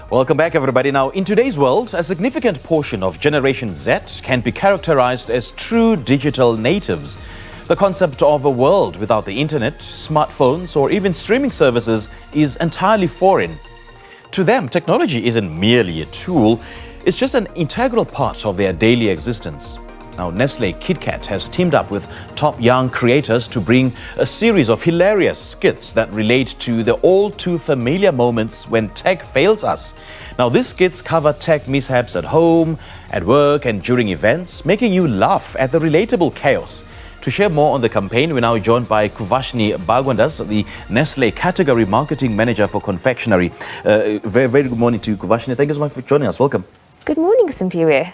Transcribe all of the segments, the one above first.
Welcome back, everybody. Now, in today's world, a significant portion of Generation Z can be characterized as true digital natives. The concept of a world without the internet, smartphones, or even streaming services is entirely foreign. To them, technology isn't merely a tool, it's just an integral part of their daily existence. Now, Nestlé Kit Kat has teamed up with top young creators to bring a series of hilarious skits that relate to the all too familiar moments when tech fails us. Now, these skits cover tech mishaps at home, at work, and during events, making you laugh at the relatable chaos. To share more on the campaign, we're now joined by Kuvashni Bhagwandas, the Nestlé Category Marketing Manager for Confectionery. Very good morning to you, Kuvashni. Thank you so much for joining us. Welcome. Good morning, Simpiwe.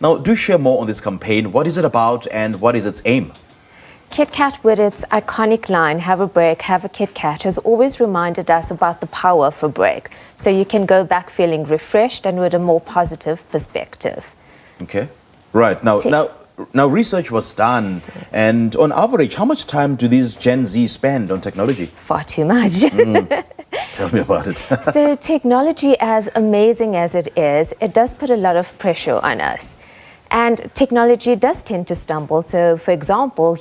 Now, do share more on this campaign. What is it about and what is its aim? KitKat, with its iconic line, "Have a break, have a KitKat," has always reminded us about the power of a break. So you can go back feeling refreshed and with a more positive perspective. Okay. Right. Now, research was done, and on average, how much time do these Gen Z spend on technology? Far too much. Tell me about it. So technology, as amazing as it is, it does put a lot of pressure on us. And technology does tend to stumble. So, for example,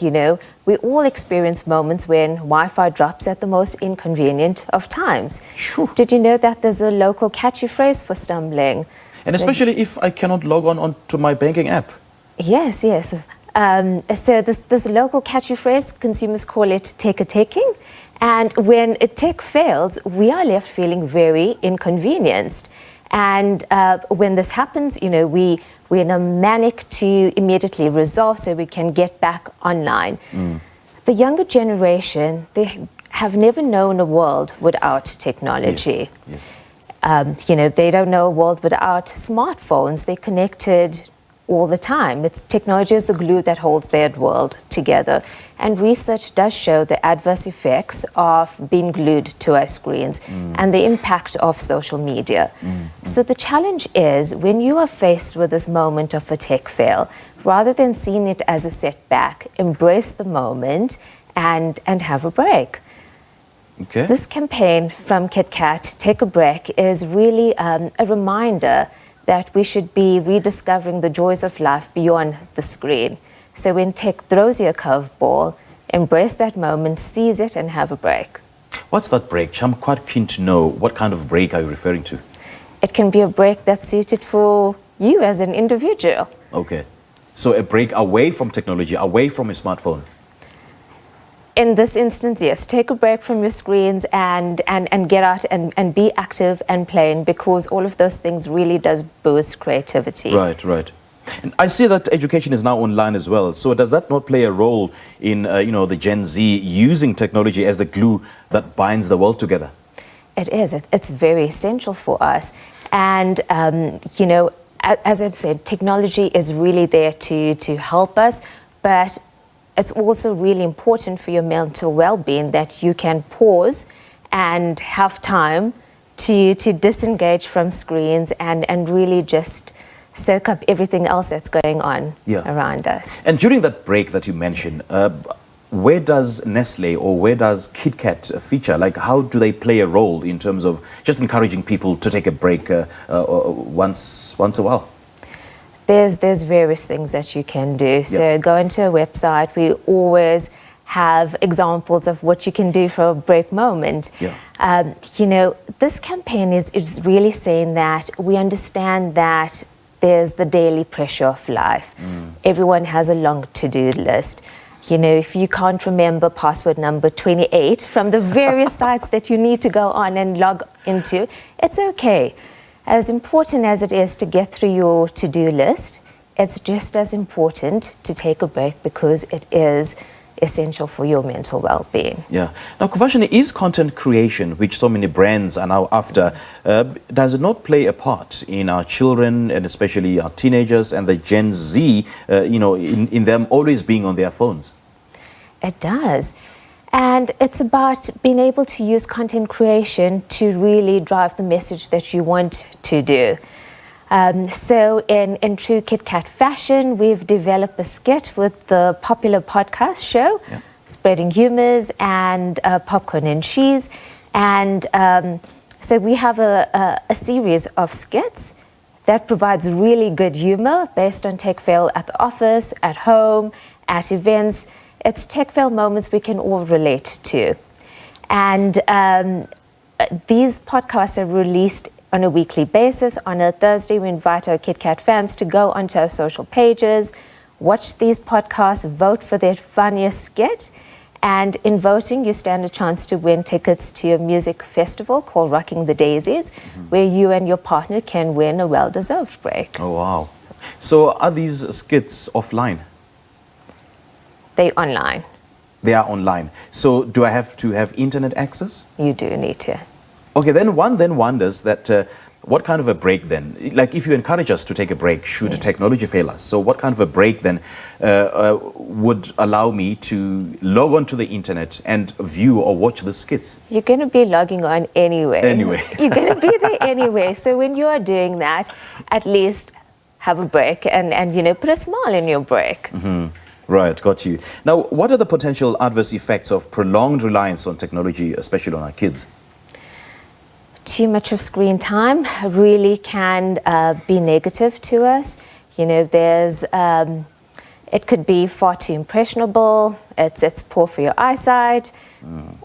we all experience moments when Wi-Fi drops at the most inconvenient of times. Sure. Did you know that there's a local catchy phrase for stumbling? And especially if I cannot log on to my banking app. Yes. So this local catchy phrase, consumers call it Tek'ing. And when a tech fails, we are left feeling very inconvenienced. And when this happens, we're in a manic to immediately resolve so we can get back online. The younger generation, they have never known a world without technology. Yes. They don't know a world without smartphones. They're connected all the time. Technology is the glue that holds their world together. And research does show the adverse effects of being glued to our screens and the impact of social media. So the challenge is, when you are faced with this moment of a tech fail, rather than seeing it as a setback, embrace the moment and have a break. Okay. This campaign from KitKat, Take a Break, is really a reminder that we should be rediscovering the joys of life beyond the screen. So when tech throws you a curveball, embrace that moment, seize it, and have a break. What's that break? I'm quite keen to know, what kind of break are you referring to? It can be a break that's suited for you as an individual. Okay. So a break away from technology, away from a smartphone. In this instance, yes, take a break from your screens and get out and be active and playing, because all of those things really does boost creativity. Right. And I see that education is now online as well. So does that not play a role in, the Gen Z using technology as the glue that binds the world together? It is. It's very essential for us. And, as I've said, technology is really there to help us, but it's also really important for your mental well-being that you can pause and have time to disengage from screens and really just soak up everything else that's going on around us. And during that break that you mentioned, where does Nestle or where does KitKat feature? Like, how do they play a role in terms of just encouraging people to take a break once a while? There's various things that you can do. So go into a website. We always have examples of what you can do for a break moment. This campaign is really saying that we understand that there's the daily pressure of life. Everyone has a long to-do list. If you can't remember password number 28 from the various sites that you need to go on and log into, it's okay. As important as it is to get through your to-do list, it's just as important to take a break, because it is essential for your mental well-being. Yeah. Now, Kuvashni, is content creation, which so many brands are now after, does it not play a part in our children and especially our teenagers and the Gen Z, in them always being on their phones? It does. And it's about being able to use content creation to really drive the message that you want to do. So in true KitKat fashion, we've developed a skit with the popular podcast show, Spreading Humours and Popcorn and Cheese. And So we have a series of skits that provides really good humor based on tech fail at the office, at home, at events. It's tech fail moments we can all relate to. And these podcasts are released on a weekly basis. On a Thursday, we invite our KitKat fans to go onto our social pages, watch these podcasts, vote for their funniest skit. And in voting, you stand a chance to win tickets to a music festival called Rocking the Daisies, where you and your partner can win a well-deserved break. Oh, wow. So are these skits offline? They're online. They are online. So do I have to have internet access? You do need to. Okay, then one then wonders that what kind of a break then? Like if you encourage us to take a break, should technology fail us? So what kind of a break then would allow me to log on to the internet and view or watch the skits? You're going to be logging on anyway. Anyway. You're going to be there anyway. So when you are doing that, at least have a break and you know, put a smile in your break. Mm-hmm. Right, got you. Now, what are the potential adverse effects of prolonged reliance on technology, especially on our kids? Too much of screen time really can be negative to us. You know, there's, it could be far too impressionable, it's poor for your eyesight.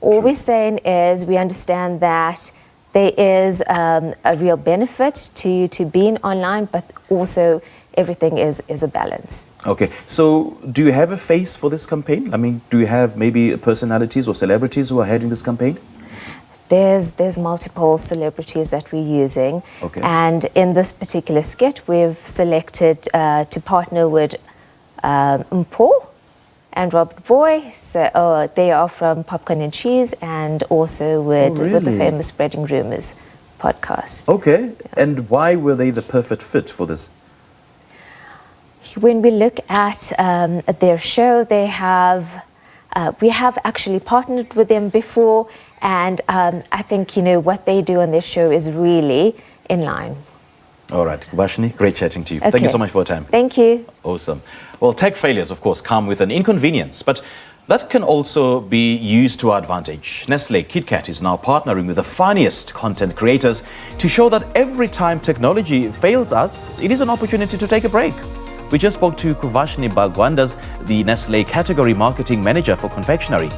All we're saying is we understand that there is a real benefit to being online, but also everything is a balance. Okay, so do you have a face for this campaign? I mean, do you have maybe personalities or celebrities who are heading this campaign? There's multiple celebrities that we're using, okay. And in this particular skit, we've selected to partner with Mpo and Robert Boy. So they are from Popcorn and Cheese, and also with the famous Spreading Rumors podcast. Okay, and why were they the perfect fit for this? When we look at their show, they have we have actually partnered with them before, and I think, you know, what they do on their show is really in line. All right, Kuvashni, great chatting to you. Okay. Thank you so much for your time. Thank you. Awesome. Well, tech failures, of course, come with an inconvenience, but that can also be used to our advantage. Nestlé Kit Kat is now partnering with the funniest content creators to show that every time technology fails us, it is an opportunity to take a break. We just spoke to Kuvashni Bhagwandas, the Nestlé Category Marketing Manager for Confectionery.